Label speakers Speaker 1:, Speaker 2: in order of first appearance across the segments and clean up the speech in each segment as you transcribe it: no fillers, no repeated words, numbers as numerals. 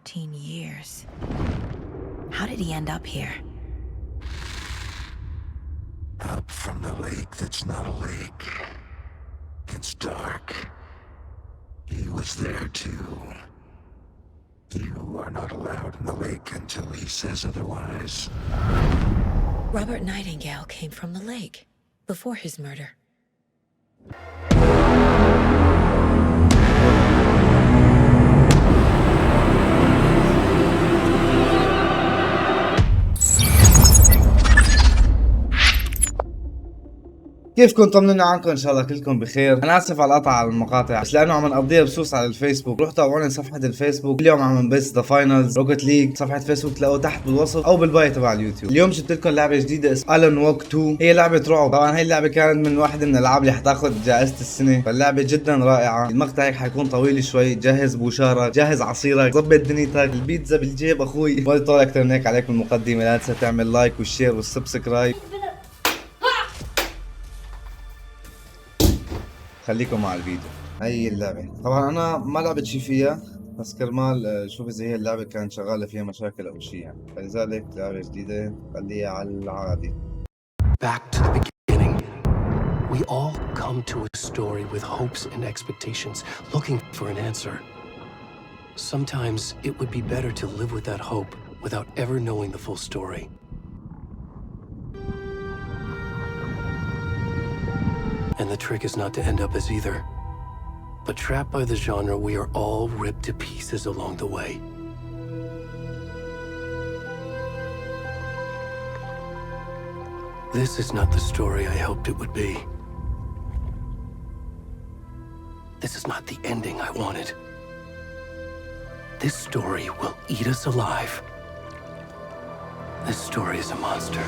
Speaker 1: 14 years. How did he end up here?
Speaker 2: Up from the lake that's not a lake. It's dark. He was there too. You are not allowed in the lake until he says otherwise.
Speaker 1: Robert Nightingale came from the lake before his murder.
Speaker 3: كيفكم؟ طمنوني عنكم، ان شاء الله كلكم بخير. انا اسف على القطع على المقاطع بس لانه عم نقضيها بسوس على الفيسبوك. روحوا تابعوني صفحه الفيسبوك، اليوم عم نبث ذا فاينلز روكت ليج. صفحه فيسبوك تلاقوه تحت بالوصف او بالباي تبع اليوتيوب. اليوم جبت لكم لعبه جديده اسمها الان ووك 2. هي لعبه رعب. طبعا هي اللعبه كانت من واحده من الالعاب اللي حتاخذ جائزه السنه، فاللعبه جدا رائعه. المقطع هيك حيكون طويل شوي. جهز بوشارك، جهز عصيرك، ظبط دنيتك، البيتزا بالجيب اخوي. ما طول اكثر من هيك عليكم المقدمه. لا تنسى تعمل لايك والشير والسبسكرايب. خليكم مع الفيديو. هي اللعبة طبعا انا ما لعبت شي فيها، بس كرمال شوف اذا هي اللعبة كانت شغالة فيها مشاكل او شي يعني، فلذلك لعبة جديدة خليها على العادي.
Speaker 4: Back to the beginning. We all come to a story with hopes and expectations, looking for an answer. Sometimes it would be better to live with that hope without ever knowing the full story. And the trick is not to end up as either. But trapped by the genre, we are all ripped to pieces along the way. This is not the story I hoped it would be. This is not the ending I wanted. This story will eat us alive. This story is a monster.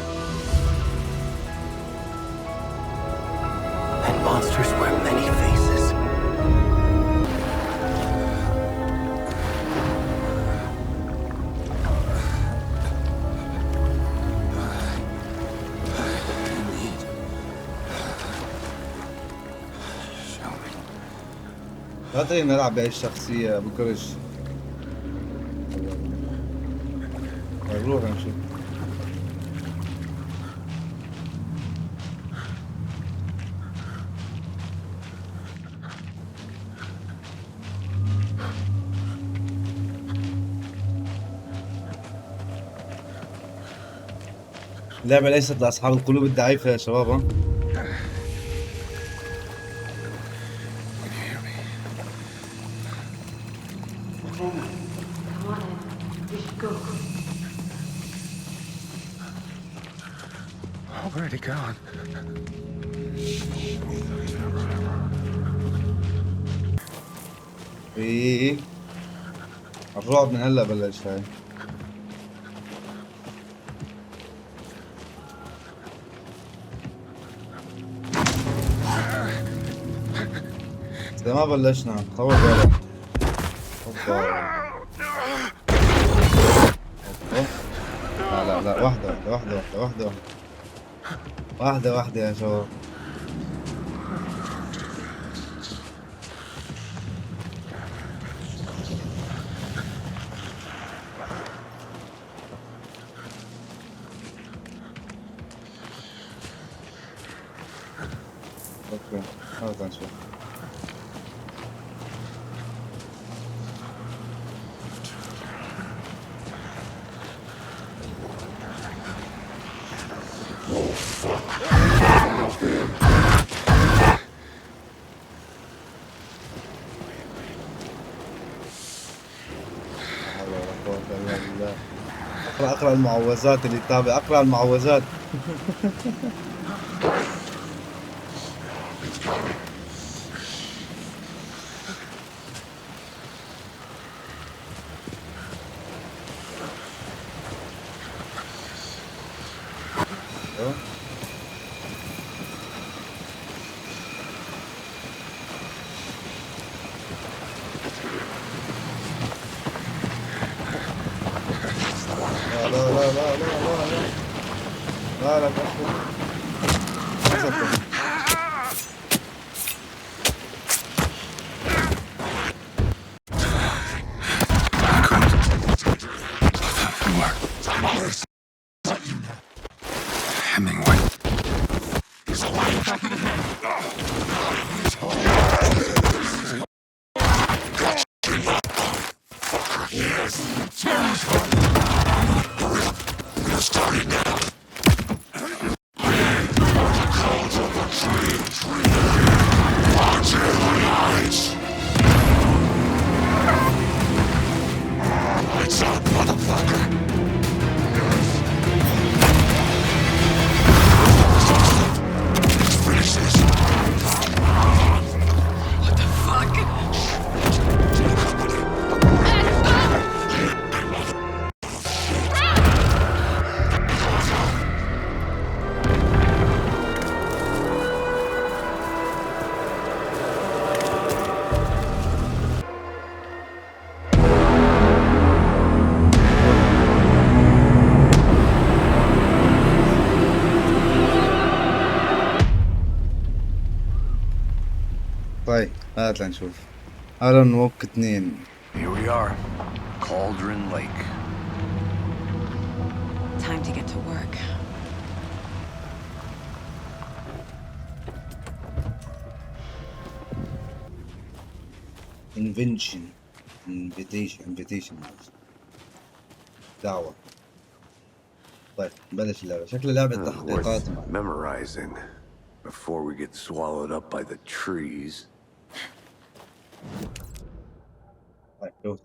Speaker 4: And monsters wear many faces.
Speaker 3: لا تريد نلعب بأي شخصية بكرش. نروح نشوف. اللعبة ليست لأصحاب القلوب الضعيفة يا شباب. ها
Speaker 2: Already gone.
Speaker 3: ايه الرعب من هلا بلش. هاي ما بلشنا. طول بالك. لا واحدة يا شباب. اوكي هذا نشوف. اقرأ المعوذات اللي تابع. اقرأ المعوذات. لا طيب هات لنشوف. الان ووك 2.
Speaker 5: Here we are, Cauldron Lake.
Speaker 1: Time to get to work.
Speaker 3: invitation دعوة. طيب نبلش اللعبة. شكل لعبة تحقيقات.
Speaker 5: Worth memorizing before we get swallowed up by the trees.
Speaker 3: طيب شوف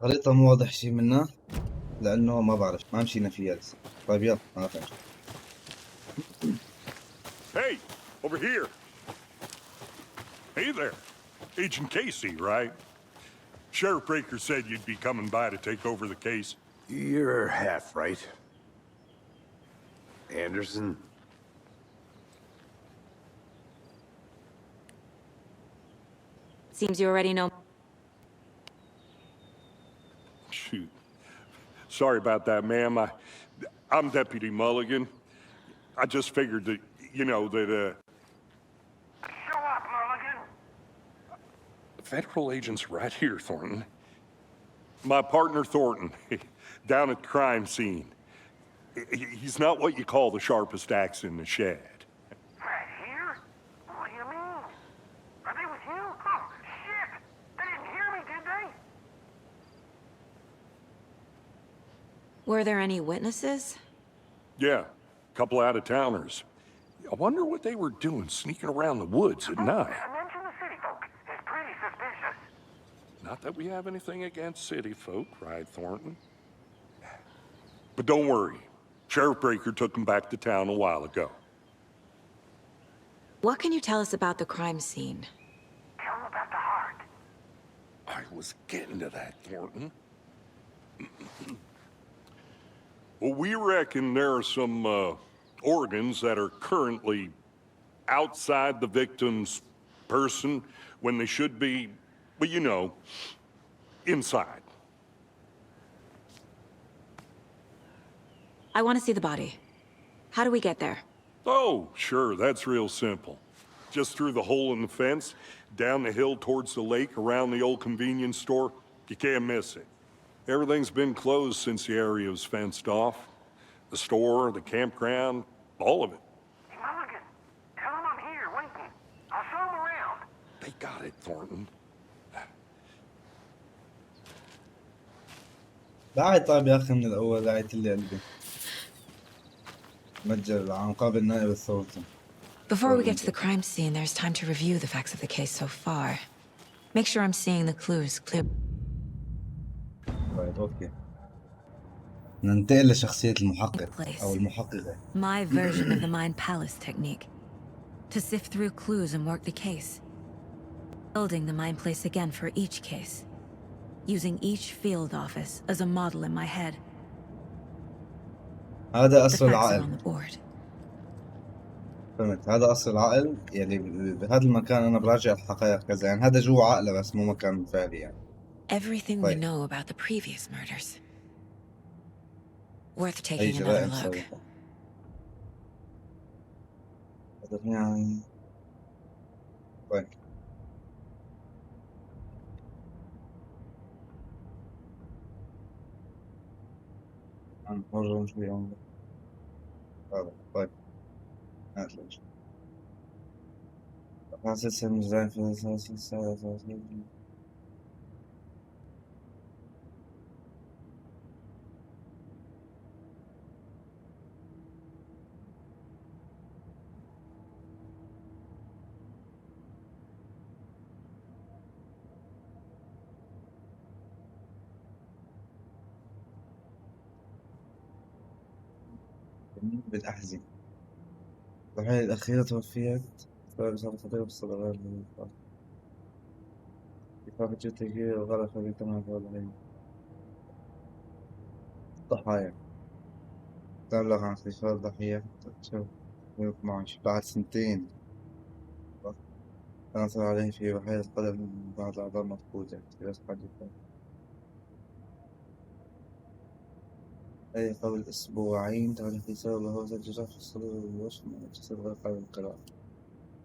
Speaker 3: خريطة مو واضح شي منها لأنه ما بعرف ما مشينا فيها لسه. طيب يلا ما فهمت.
Speaker 6: Hey, over here. Hey there. Agent Casey, right? Sheriff Breaker said you'd be coming by to take over the case.
Speaker 5: You're half right. Anderson?
Speaker 1: Seems you already know.
Speaker 6: Shoot. Sorry about that, ma'am. I'm Deputy Mulligan. I just figured that, you know, that, Show up, Mulligan! The federal agent's right here, Thornton. My partner, Thornton, down at the crime scene. He's not what you call the sharpest axe in the shed.
Speaker 7: Right here? What do you mean? Are they with you? Oh, shit! They didn't hear me, did they?
Speaker 1: Were there any witnesses?
Speaker 6: Yeah, a couple out-of-towners. I wonder what they were doing sneaking around the woods at night.
Speaker 7: Mention the city folk. It's pretty suspicious.
Speaker 6: Not that we have anything against city folk, right, Thornton? But don't worry. Sheriff Breaker took them back to town a while ago.
Speaker 1: What can you tell us about the crime scene?
Speaker 7: Tell them about the heart.
Speaker 6: I was getting to that, Thornton. Well, we reckon there are some organs that are currently outside the victim's person when they should be, well, you know, inside.
Speaker 1: I want to see the body. How do we get there?
Speaker 6: Oh, sure, that's real simple. Just through the hole in the fence, down the hill towards the lake, around the old convenience store. You can't miss it. Everything's been closed since the area was fenced off. The store, the campground, all of it.
Speaker 7: Hey, Mulligan, tell them I'm here waiting. I'll show them around.
Speaker 6: They got it, Thornton.
Speaker 3: بعد طيب يا أخي من الأول لعيت اللي قلبي. متجر عن قابل نائب الثورة.
Speaker 1: Before we get to the crime scene, there's time to review the facts of the case so far. Make sure I'm seeing the clues clear.
Speaker 3: طيب أوكي. ننتقل لشخصية المحقق أو المحققة.
Speaker 1: My version of the Mind Palace technique. To sift through clues and work the case. Building the Mind Place again for each case. Using each field office as a model in my head.
Speaker 3: هذا
Speaker 1: The
Speaker 3: أصل
Speaker 1: facts are
Speaker 3: العقل.
Speaker 1: on the board.
Speaker 3: فهمت. هذا أصل العقل يعني بهذا المكان أنا براجع الحقائق كذا يعني هذا جوا عقله بس مو مكان فعلي يعني.
Speaker 1: Everything we know about the previous murders. Worth taking another look.
Speaker 3: يعني طيب نرجع شوي عمره. هذا طيب هات ليش حاسس مش زين في بالأحزمة. الضحية الأخيرة توفيت بسبب إصابة خطيرة بالصدغات. إصابة جدية وغرق في تمام الضحية. الضحايا تبلغ عن استشهاد الضحية حتى 2012 بعد سنتين. كان عليه في بحيرة قدم من بعض الأعضاء مفقودة في رأس حادثة. أي قبل أسبوعين تاريخ بسبب هوسة الجراح في الصدر والوشم والجسد غير قابل للقراءة.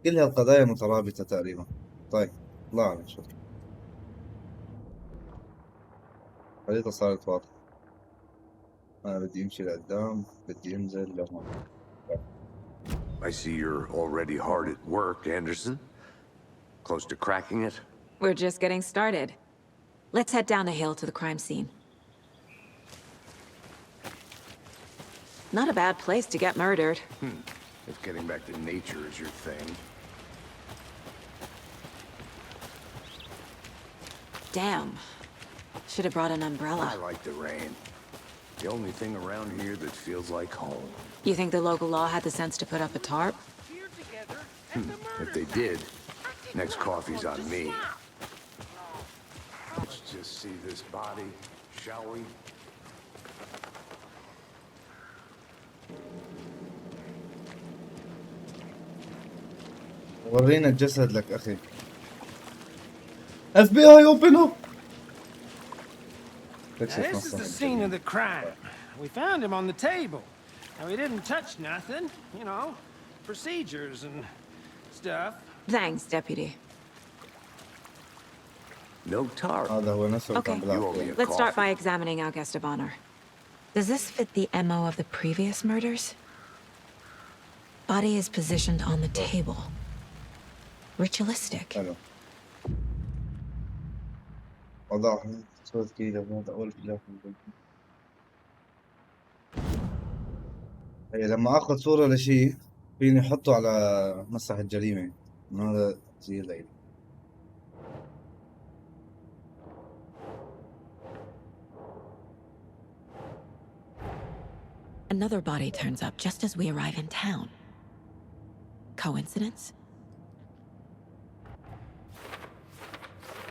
Speaker 3: كل هالقضايا مترابطة تقريبا. طيب الله عليك شوف الخريطة صارت واضحة. أنا بدي أمشي لقدام بدي أنزل لهون.
Speaker 5: I see you're already hard at work, Anderson. Close to cracking it?
Speaker 1: We're just getting started. Let's head down a hill to the crime scene. Not a bad place to get murdered.
Speaker 5: If getting back to nature is your thing.
Speaker 1: Damn. Should have brought an
Speaker 5: I
Speaker 1: umbrella.
Speaker 5: like the rain. The only thing around here that feels like home.
Speaker 1: You think the local law had the sense to put up a tarp?
Speaker 5: If they did, next coffee's on me. Let's just see this body, shall we?
Speaker 3: ورينا الجسد لك أخي. FBI open up.
Speaker 8: Now, this is the scene of the crime. We found him on the table. Now, he didn't touch nothing, you know, procedures and stuff.
Speaker 1: Thanks, Deputy.
Speaker 5: No tar.
Speaker 3: هذا هو نفسه اللي
Speaker 1: Okay,
Speaker 3: كان بيلعب فيه.
Speaker 1: let's start by examining our guest of honor. Does this fit the MO of the previous murders? Body is positioned on the table. Ritualistic.
Speaker 3: حلو. وضعها صوت كذا وهذا أول خلاف. هي لما آخذ صورة لشيء فيني أحطه على مسرح الجريمة. هذا زي الليل.
Speaker 1: Another body turns up just as we arrive in town. Coincidence?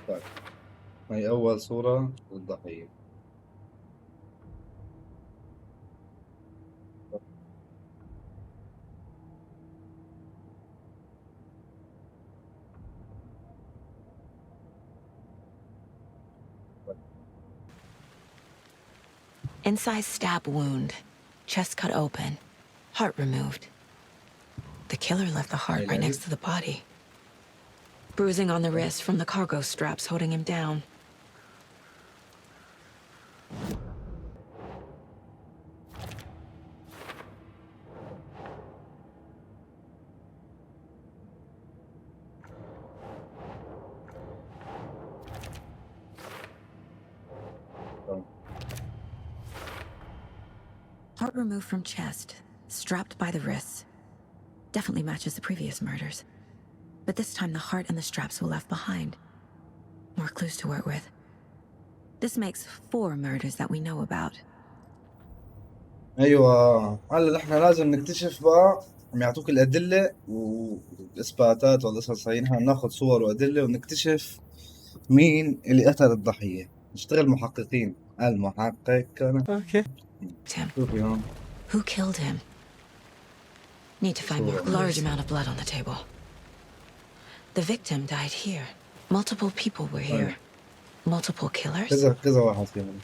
Speaker 3: طيب هي أول صورة للضحية.
Speaker 1: Incise stab wound. Chest cut open. Heart removed. The killer left the heart right next to the body. Bruising on the wrist from the cargo straps holding him down. Heart removed from chest, strapped by the wrists. Definitely matches the previous murders. But this time the heart and the straps were left behind. More clues to work with. This makes 4 murders that we know about.
Speaker 3: أيوة هلا نحن لازم نكتشف بقى. عم يعطوك الأدلة والإثباتات والقصص هي. نحن ناخذ صور وأدلة ونكتشف مين اللي قتل الضحية. نشتغل محققين. المحقق كان.
Speaker 8: Okay.
Speaker 3: شوفي هون.
Speaker 1: Who killed him? Need to find more. Large amount of blood on the table. The victim died here. Multiple people were here. Multiple killers?
Speaker 3: كذا واحد فيهم.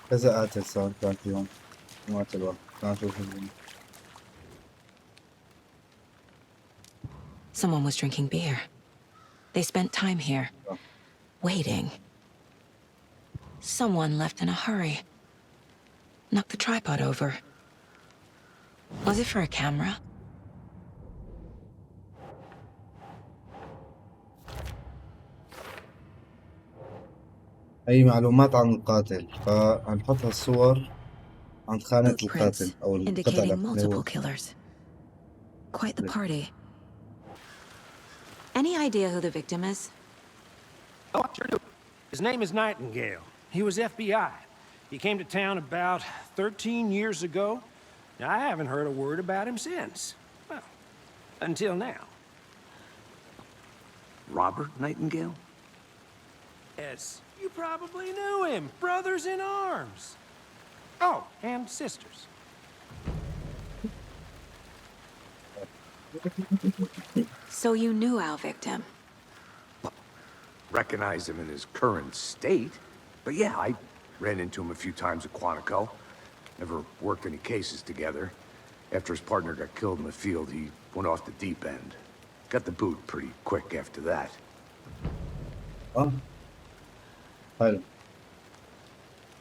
Speaker 3: كذا قاتل صار كان فيهم. مو قاتل واحد. كان فيهم.
Speaker 1: Someone was drinking beer. They spent time here. Waiting. Someone left in a hurry. Knocked the tripod over. Was it for a camera?
Speaker 3: أي معلومات عن القاتل فهنحط هالصور عند خانة
Speaker 1: Footprints
Speaker 3: القاتل أو القتلة
Speaker 1: indicating
Speaker 3: اللي
Speaker 1: multiple
Speaker 3: هو.
Speaker 1: killers. Quite the party. Any idea who the victim is?
Speaker 8: Oh, I sure do. His name is Nightingale. He was FBI. He came to town about 13 years ago. I haven't heard a word about him since. Well, until now.
Speaker 5: Robert Nightingale?
Speaker 8: Yes, you probably knew him. Brothers in arms. Oh, and sisters.
Speaker 1: So you knew our victim?
Speaker 5: Recognize him in his current state. But yeah, I ran into him a few times at Quantico. Never worked any cases together. After his partner got killed in the field, he went off the deep end. Got the boot pretty quick after that.
Speaker 3: اه حلو.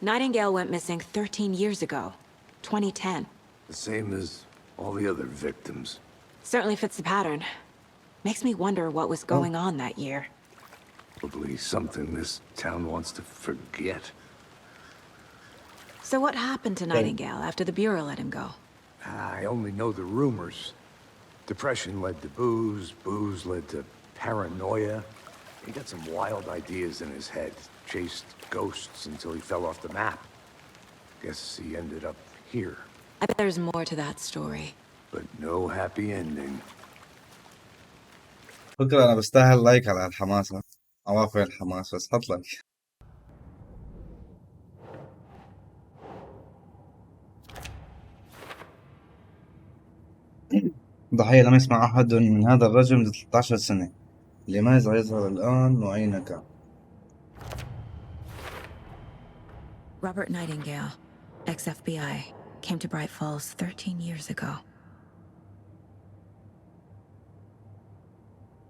Speaker 1: Nightingale went missing 13 years ago, 2010.
Speaker 5: The same as all the other victims.
Speaker 1: Certainly fits the pattern. Makes me wonder what was going on that year.
Speaker 5: Probably something this town wants to forget.
Speaker 1: So what happened to Nightingale after the Bureau let him go?
Speaker 5: I only know the rumors. Depression led to booze, booze led to paranoia. He got some wild ideas in his head, chased ghosts until he fell off the map. Guess he ended up here,
Speaker 1: I bet there's more to that story.
Speaker 5: but no happy ending.
Speaker 3: فكرة انا بستاهل لايك على الحماس، اوافق الحماس بس حط لايك. ضحية لم يسمع أحد من هذا الرجل منذ 13 سنة. لماذا يظهر الآن وأين كان؟
Speaker 1: Robert Nightingale, ex-FBI, came to Bright Falls 13 years ago.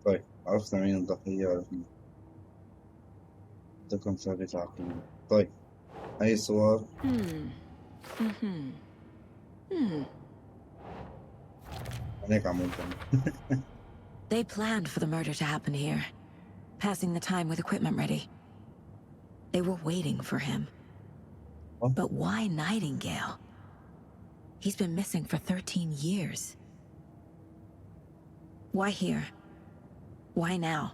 Speaker 3: طيب عرفنا مين الضحية وعرفنا بدكم ثابت عقلية. طيب أي صور؟ هيك عمول كمان.
Speaker 1: They planned for the murder to happen here, passing the time with equipment ready. They were waiting for him. But why Nightingale? He's been missing for 13 years. Why here? Why now?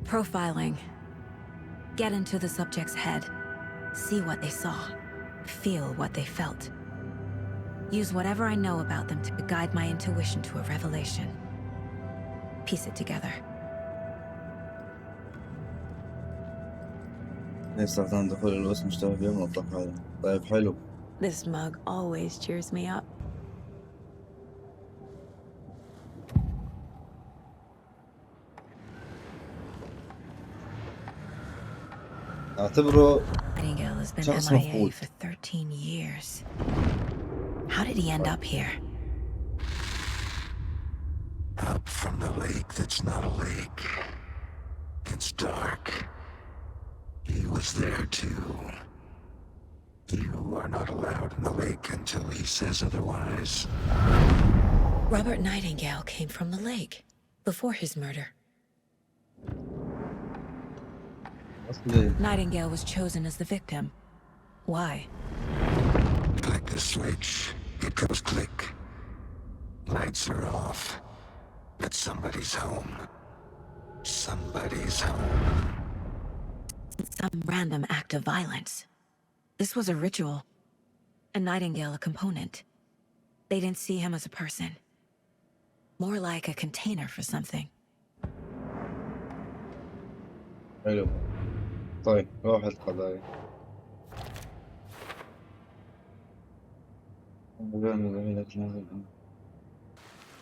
Speaker 1: Profiling. Get into the subject's head. See what they saw. Feel what they felt. Use whatever I know about them to guide my intuition to a revelation. Piece it together.
Speaker 3: استخدام دخول الوسم مشترك بيوم وضح هذا. طيب حلو.
Speaker 1: This mug always cheers me up.
Speaker 3: اعتبره
Speaker 1: Nightingale has been
Speaker 3: شخص
Speaker 1: MIA
Speaker 3: مفقود.
Speaker 1: for 13 years. How did he end up here?
Speaker 2: Up from the lake that's not a lake. It's dark. He was there too. You are not allowed in the lake until he says otherwise.
Speaker 1: Robert Nightingale came from the lake before his murder.
Speaker 3: أصلي
Speaker 1: Nightingale was chosen as the victim. Why?
Speaker 2: Click the switch. It goes click. Lights are off. But somebody's home. Somebody's home.
Speaker 1: Some random act of violence. This was a ritual. And Nightingale a component. They didn't see him as a person. More like a container for something.
Speaker 3: حلو. طيب روح القضايا.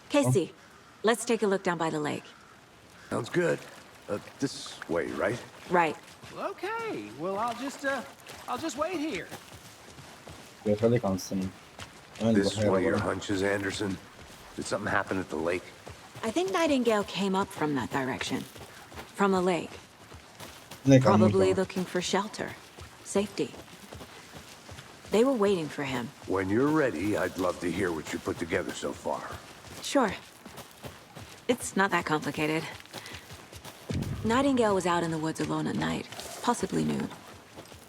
Speaker 1: Casey, let's take a look down by the lake.
Speaker 5: Sounds good. This way, right?
Speaker 1: Right.
Speaker 8: Okay, well, I'll just wait here.
Speaker 3: خليك عن السنة. وين
Speaker 5: This is
Speaker 3: البحيرة
Speaker 5: one of your
Speaker 3: برا؟
Speaker 5: hunches, Anderson? Did something happen at the lake?
Speaker 1: I think Nightingale came up from that direction. From the lake.
Speaker 3: هيك عمول
Speaker 1: Probably
Speaker 3: كمان.
Speaker 1: looking for shelter. Safety. They were waiting for him.
Speaker 5: When you're ready, I'd love to hear what you put together so far.
Speaker 1: Sure. It's not that complicated. Nightingale was out in the woods alone at night, possibly nude.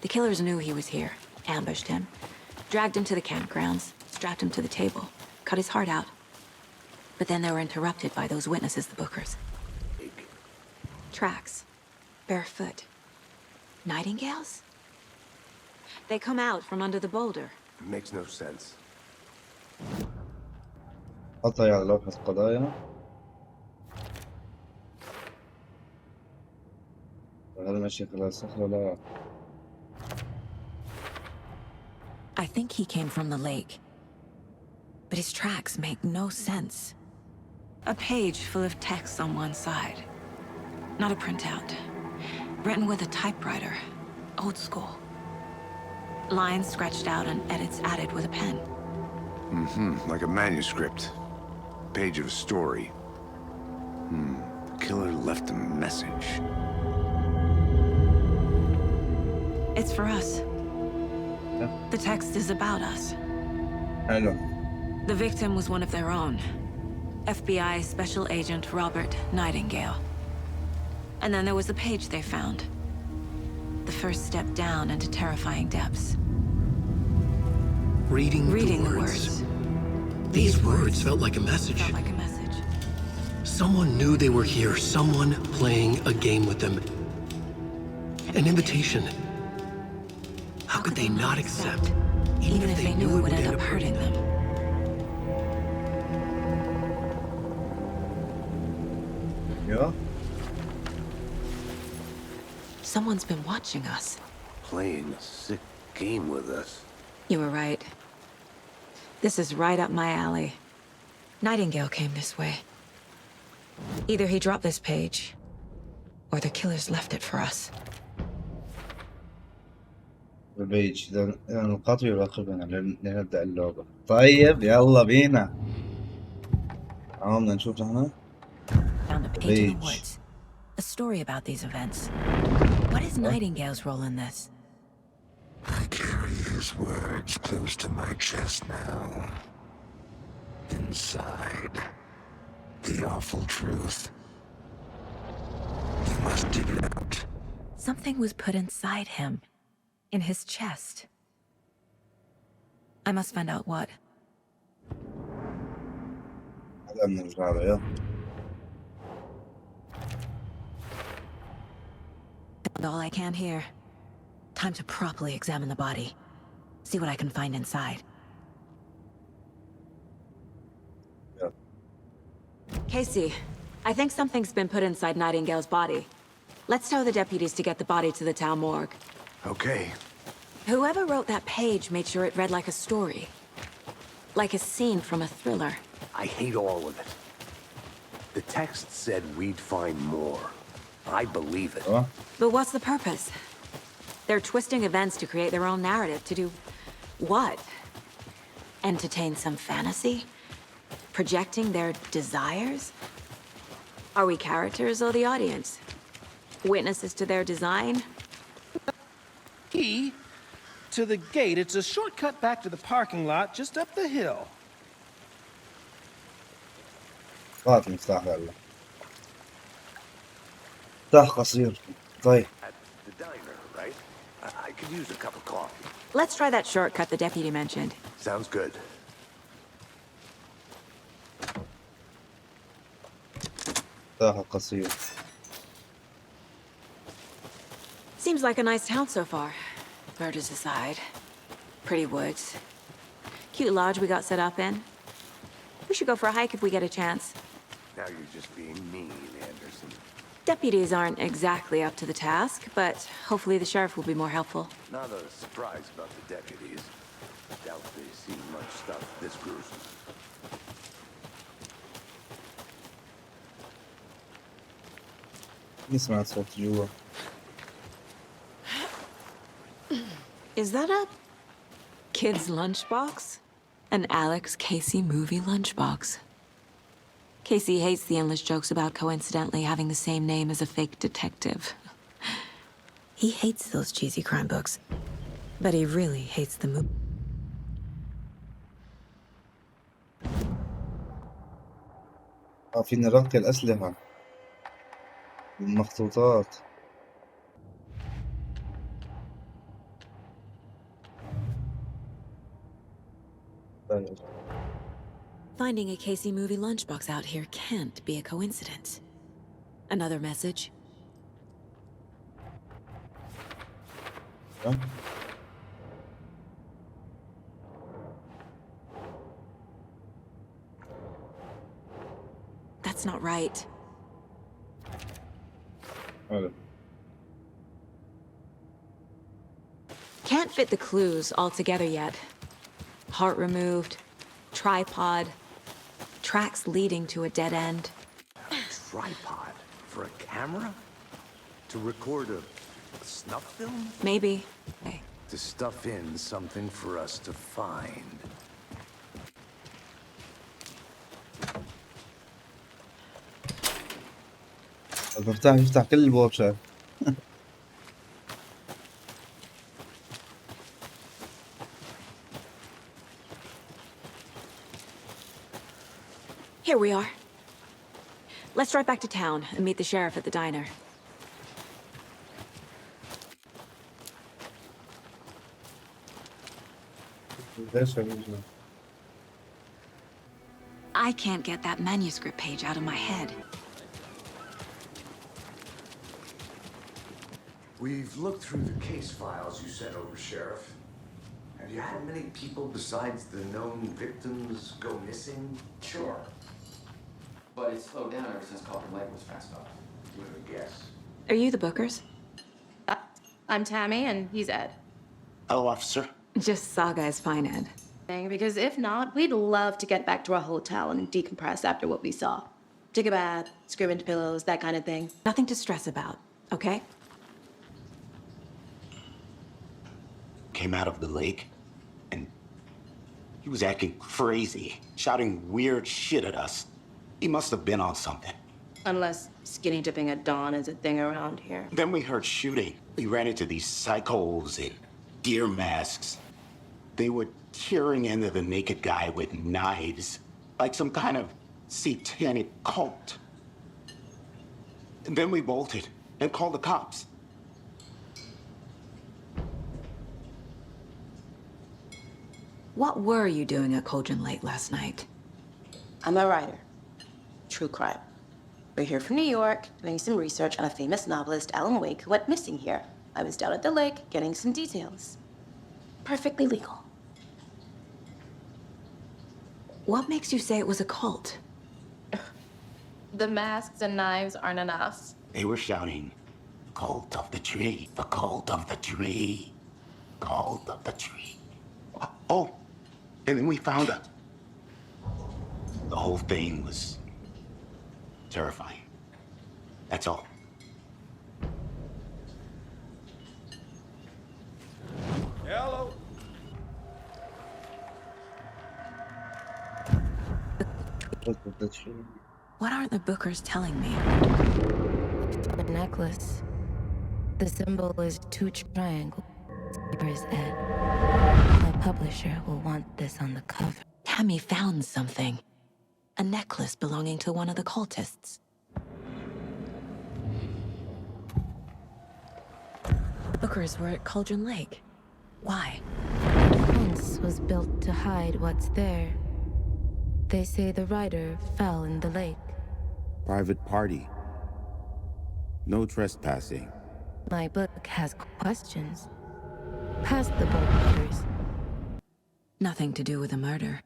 Speaker 1: The killers knew he was here, ambushed him, dragged him to the campgrounds, strapped him to the table, cut his heart out. But then they were interrupted by those witnesses, the Bookers. Tracks. Barefoot. Nightingales? They come out from under the boulder.
Speaker 5: It makes no sense.
Speaker 3: حطها على لوحة القضايا. هل ماشي خلال الصخرة؟ لا.
Speaker 1: I think he came from the lake. But his tracks make no sense. A page full of text on one side. Not a printout. Written with a typewriter. Old school. Lines scratched out and edits added with a pen.
Speaker 5: Like a manuscript. Page of a story. The killer left a message.
Speaker 1: It's for us.
Speaker 3: Yeah.
Speaker 1: The text is about us.
Speaker 3: حلو.
Speaker 1: The victim was one of their own. FBI Special Agent Robert Nightingale. And then there was the page they found. The first step down into terrifying depths.
Speaker 4: Reading
Speaker 1: the
Speaker 4: the
Speaker 1: words.
Speaker 4: These words felt like a message.
Speaker 1: Felt like a message.
Speaker 4: Someone knew they were here. Someone playing a game with them. An invitation. How could they not accept,
Speaker 1: even if they knew it would end up hurting them?
Speaker 3: Yeah.
Speaker 1: Someone's been watching us.
Speaker 5: Playing a sick game with us.
Speaker 1: You were right. This is right up my alley. Nightingale came this way. Either he dropped this page, or the killers left it for us.
Speaker 3: البيج إذا القاط يراقبنا لنبدأ اللعبة. طيب يلا بينا. بدنا نشوف نحن.
Speaker 1: Found a page in the woods. A story about these events. What is Nightingale's role in this?
Speaker 2: I carry his words close to my chest now. Inside, the awful truth. You must dig it out.
Speaker 1: Something was put inside him. In his chest. I must find out what.
Speaker 3: هلا بنرجع له يلا.
Speaker 1: And all I can here. Time to properly examine the body. See what I can find inside.
Speaker 3: Yeah.
Speaker 1: Casey, I think something's been put inside Nightingale's body. Let's tell the deputies to get the body to the town morgue.
Speaker 5: Okay.
Speaker 1: Whoever wrote that page made sure it read like a story. Like a scene from a thriller.
Speaker 5: I hate all of it. The text said we'd find more. I believe it.
Speaker 3: Oh.
Speaker 1: But what's the purpose? They're twisting events to create their own narrative. To do what? Entertain some fantasy? Projecting their desires? Are we characters or the audience? Witnesses to their design?
Speaker 8: Key to the gate. It's a shortcut back to the parking lot just up the hill.
Speaker 3: هات المفتاح يلا. مفتاح قصير. طيب.
Speaker 5: At the diner, right? I could use a cup of coffee.
Speaker 1: Let's try that shortcut the deputy mentioned.
Speaker 5: Sounds good.
Speaker 3: مفتاح قصير.
Speaker 1: Seems like a nice town so far. Murders aside. Pretty woods. Cute lodge we got set up in. We should go for a hike if we get a chance.
Speaker 5: Now you're just being mean, Anderson.
Speaker 1: Deputies aren't exactly up to the task, but hopefully the sheriff will be more helpful.
Speaker 5: Not a surprise about the deputies. Doubt they've seen much stuff this gruesome.
Speaker 3: نسمع صوت جوا.
Speaker 1: Is that a kid's lunchbox? An Alex Casey movie lunchbox. Casey hates the endless jokes about coincidentally having the same name as a fake detective. He hates those cheesy crime books, but he really hates the movie.
Speaker 3: فينا ربط الأسلحة. المخطوطات.
Speaker 1: Finding a Casey movie lunchbox out here can't be a coincidence. Another message. That's not right.
Speaker 3: حلو.
Speaker 1: Can't fit the clues all together yet. Heart removed, tripod, tracks leading to a dead end.
Speaker 5: Tripod for a camera? To record a snuff film?
Speaker 1: Maybe. Hey.
Speaker 5: To stuff in something for us to find.
Speaker 3: المفتاح يفتح كل البواب شايف.
Speaker 1: Here we are. Let's drive back to town and meet the sheriff at the diner. I can't get that manuscript page out of my head.
Speaker 5: We've looked through the case files you sent over, Sheriff. Have you had many people besides the known victims go missing?
Speaker 9: Sure. But it's slowed down ever since Copper Lake was fast off.
Speaker 5: Give it a guess.
Speaker 1: Are you the Bookers?
Speaker 10: I'm Tammy, and he's Ed.
Speaker 9: Hello, officer.
Speaker 1: Just Saga's fine Ed.
Speaker 10: Because if not, we'd love to get back to our hotel and decompress after what we saw. Take a bath, scream into pillows, that kind of thing.
Speaker 1: Nothing to stress about, okay?
Speaker 9: Came out of the lake, and he was acting crazy, shouting weird shit at us. He must have been on something.
Speaker 10: Unless skinny dipping at dawn is a thing around here.
Speaker 9: Then we heard shooting. We ran into these psychos in deer masks. They were tearing into the naked guy with knives, like some kind of satanic cult. And then we bolted and called the cops.
Speaker 1: What were you doing at Cauldron Lake last night?
Speaker 10: I'm a writer. True crime. We're here from New York, doing some research on a famous novelist, Alan Wake, who went missing here. I was down at the lake, getting some details. Perfectly legal.
Speaker 1: What makes you say it was a cult?
Speaker 10: The masks and knives aren't enough.
Speaker 9: They were shouting, "Cult of the tree, the cult of the tree, cult of the tree." Oh, and then we found her. The whole thing was terrifying. That's all.
Speaker 6: Hello.
Speaker 1: What aren't the Bookers telling me?
Speaker 11: The necklace. The symbol is 2 triangles. Where's Ed? My publisher will want this on the cover.
Speaker 1: Tammy found something. A necklace belonging to one of the cultists. Bookers were at Cauldron Lake. Why?
Speaker 11: The fence was built to hide what's there. They say the writer fell in the lake.
Speaker 12: Private party. No trespassing.
Speaker 11: My book has questions. Past the book letters.
Speaker 1: Nothing to do with a murder.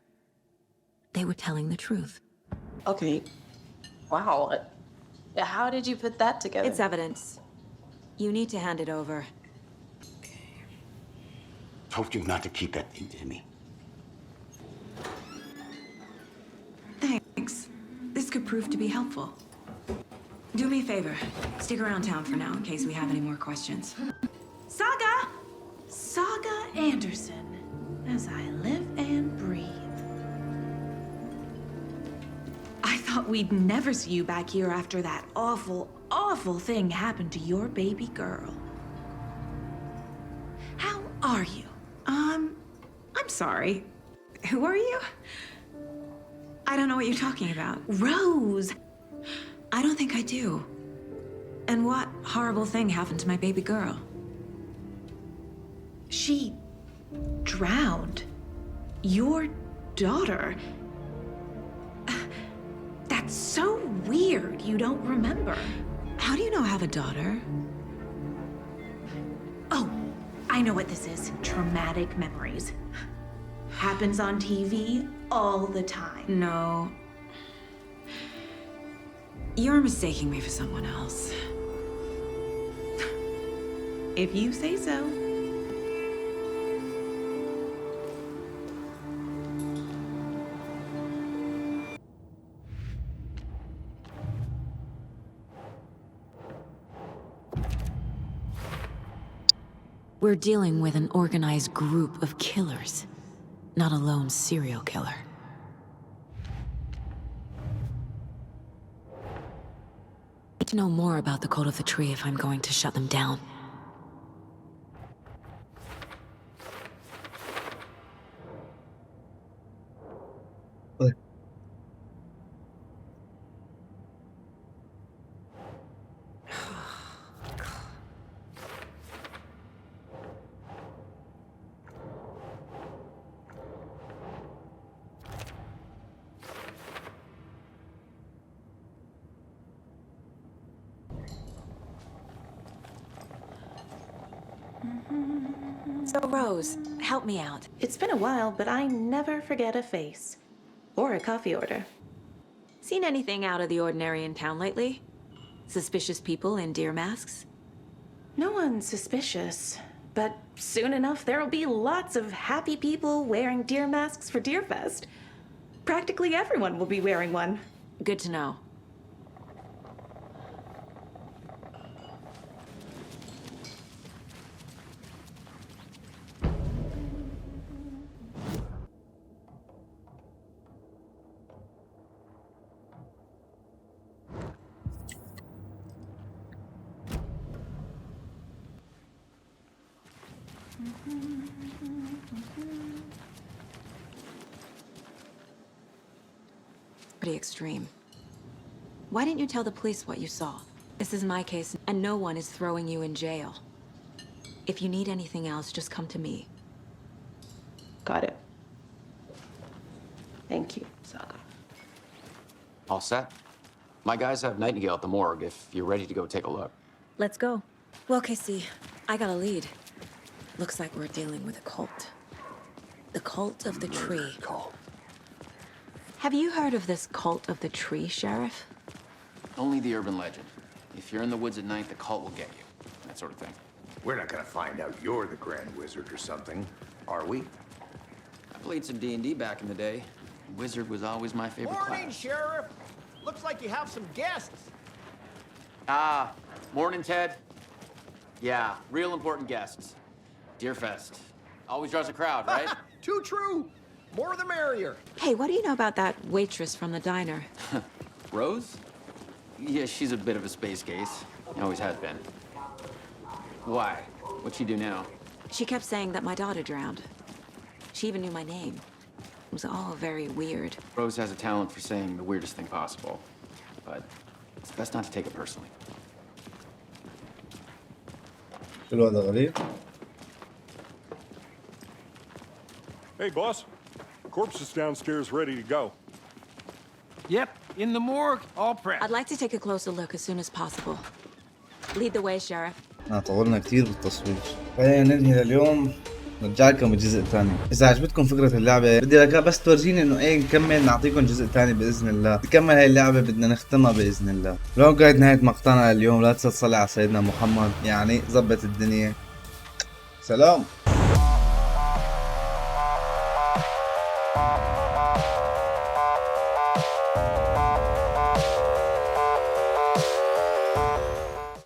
Speaker 1: They were telling the truth.
Speaker 10: Okay. Wow. How did you put that together?
Speaker 1: It's evidence. You need to hand it over.
Speaker 9: Told you not to keep that thing to me.
Speaker 1: Thanks. This could prove to be helpful. Do me a favor. Stick around town for now in case we have any more questions.
Speaker 13: Saga! Saga Anderson, as I live and breathe. I thought we'd never see you back here after that awful, awful thing happened to your baby girl. How are you? I'm sorry. Who are you? I don't know what you're talking about. Rose!
Speaker 1: I don't think I do. And what horrible thing happened to my baby girl?
Speaker 13: She drowned. Your daughter. That's so weird you don't remember.
Speaker 1: How do you know I have a daughter?
Speaker 13: Oh, I know what this is. Traumatic memories. Happens on TV all the time.
Speaker 11: No. You're mistaking me for someone else.
Speaker 13: If you say so.
Speaker 1: We're dealing with an organized group of killers, not a lone serial killer. I need to know more about the code of the tree if I'm going to shut them down. So, Rose, help me out.
Speaker 10: It's been a while, but I never forget a face. Or a coffee order.
Speaker 1: Seen anything out of the ordinary in town lately? Suspicious people in deer masks?
Speaker 10: No one's suspicious. But soon enough, there'll be lots of happy people wearing deer masks for Deerfest. Practically everyone will be wearing one.
Speaker 1: Good to know. Pretty extreme. Why didn't you tell the police what you saw? This is my case, and no one is throwing you in jail. If you need anything else, just come to me.
Speaker 10: Got it. Thank you, Saga.
Speaker 14: All set. My guys have Nightingale at the morgue if you're ready to go take a look.
Speaker 1: Let's go. Well, Casey, I got a lead. Looks like we're dealing with a cult. The cult of the tree.
Speaker 5: Cult.
Speaker 1: Have you heard of this cult of the tree, Sheriff?
Speaker 14: Only the urban legend. If you're in the woods at night, the cult will get you. That sort of thing.
Speaker 5: We're not gonna find out you're the Grand Wizard or something, are we?
Speaker 14: I played some D&D back in the day. Wizard was always my favorite
Speaker 8: Morning,
Speaker 14: class.
Speaker 8: Sheriff. Looks like you have some guests.
Speaker 14: Ah, morning, Ted. Yeah, real important guests. Deerfest. Always draws a crowd, right?
Speaker 8: Too true. More the merrier.
Speaker 1: Hey, what do you know about that waitress from the diner?
Speaker 14: Rose? Yeah, she's a bit of a space case. Always has been. Why? What'd she do now?
Speaker 1: She kept saying that my daughter drowned. She even knew my name. It was all very weird.
Speaker 14: Rose has a talent for saying the weirdest thing possible. But it's best not to take it personally.
Speaker 3: الوضع غريب.
Speaker 6: Hey, boss. Corpse is downstairs ready to go.
Speaker 8: Yep, in the morgue, all prepped.
Speaker 1: I'd like to take a closer look as soon as possible. Lead the way, Sheriff.
Speaker 3: طولنا كتير بالتصوير. خلينا ننهي لليوم. نرجع لكم بجزء ثاني. إذا عجبتكم فكرة اللعبة بدي لك بس تورجيني إنه إيه نكمل نعطيكم جزء ثاني بإذن الله. نكمل هاي اللعبة بدنا نختمها بإذن الله. لو قاعد نهاية مقطعنا اليوم لا تنسى تصلي على سيدنا محمد يعني زبط الدنيا. سلام.